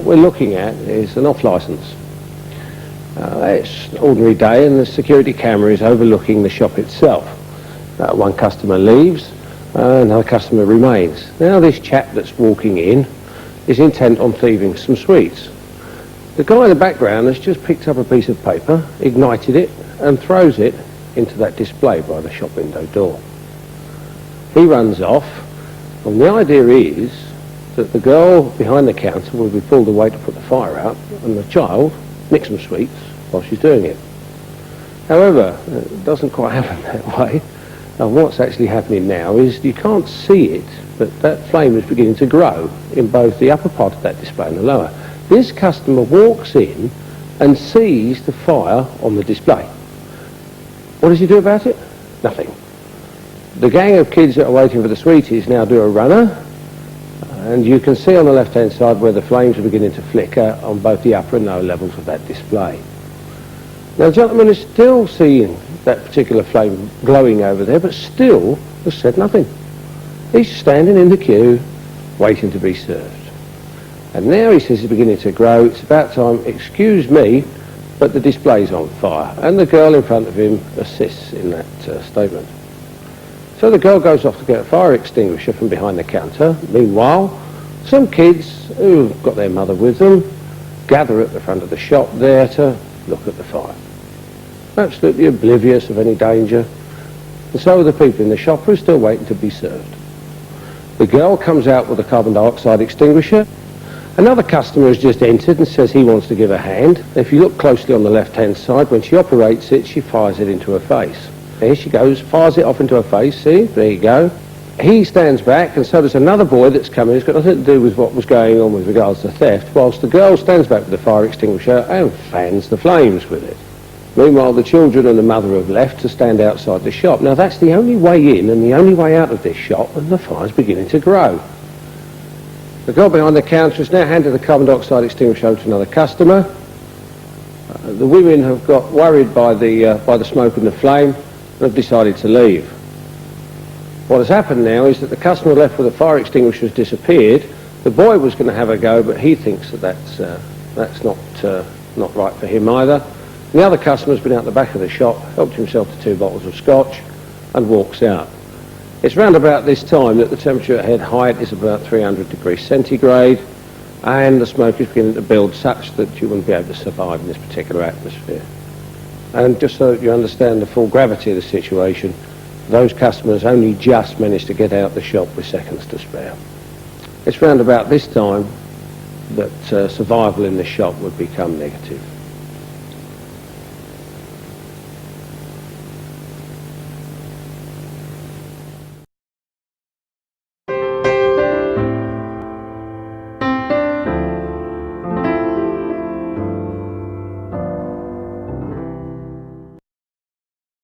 we're looking at is an off licence. It's an ordinary day and the security camera is overlooking the shop itself. One customer leaves, another customer remains. Now this chap that's walking in is intent on thieving some sweets. The guy in the background has just picked up a piece of paper, ignited it and throws it into that display by the shop window door. He runs off, and the idea is that the girl behind the counter will be pulled away to put the fire out and the child nicks some sweets while she's doing it. However, it doesn't quite happen that way. And what's actually happening now is you can't see it, but that flame is beginning to grow in both the upper part of that display and the lower. This customer walks in and sees the fire on the display. What does he do about it? Nothing. The gang of kids that are waiting for the sweeties now do a runner, and you can see on the left-hand side where the flames are beginning to flicker on both the upper and lower levels of that display. Now the gentleman is still seeing that particular flame glowing over there, but still has said nothing. He's standing in the queue, waiting to be served. And now he says it's beginning to grow, it's about time, excuse me, but the display's on fire. And the girl in front of him assists in that statement. So the girl goes off to get a fire extinguisher from behind the counter. Meanwhile, some kids who've got their mother with them gather at the front of the shop there to look at the fire. Absolutely oblivious of any danger. And so are the people in the shop who are still waiting to be served. The girl comes out with a carbon dioxide extinguisher. Another customer has just entered and says he wants to give a hand. If you look closely on the left-hand side, when she operates it, she fires it into her face. There she goes, fires it off into her face, see? There you go. He stands back, and so there's another boy that's coming. It's got nothing to do with what was going on with regards to theft, whilst the girl stands back with the fire extinguisher and fans the flames with it. Meanwhile, the children and the mother have left to stand outside the shop. Now, that's the only way in and the only way out of this shop, and the fire's beginning to grow. The girl behind the counter has now handed the carbon dioxide extinguisher over to another customer. The women have got worried by the smoke and the flame and have decided to leave. What has happened now is that the customer left with the fire extinguisher has disappeared. The boy was going to have a go, but he thinks that that's not right for him either. The other customer's been out the back of the shop, helped himself to 2 bottles of scotch and walks out. It's round about this time that the temperature at head height is about 300 degrees centigrade and the smoke is beginning to build such that you wouldn't be able to survive in this particular atmosphere. And just so that you understand the full gravity of the situation, those customers only just managed to get out the shop with seconds to spare. It's round about this time that survival in the shop would become negative.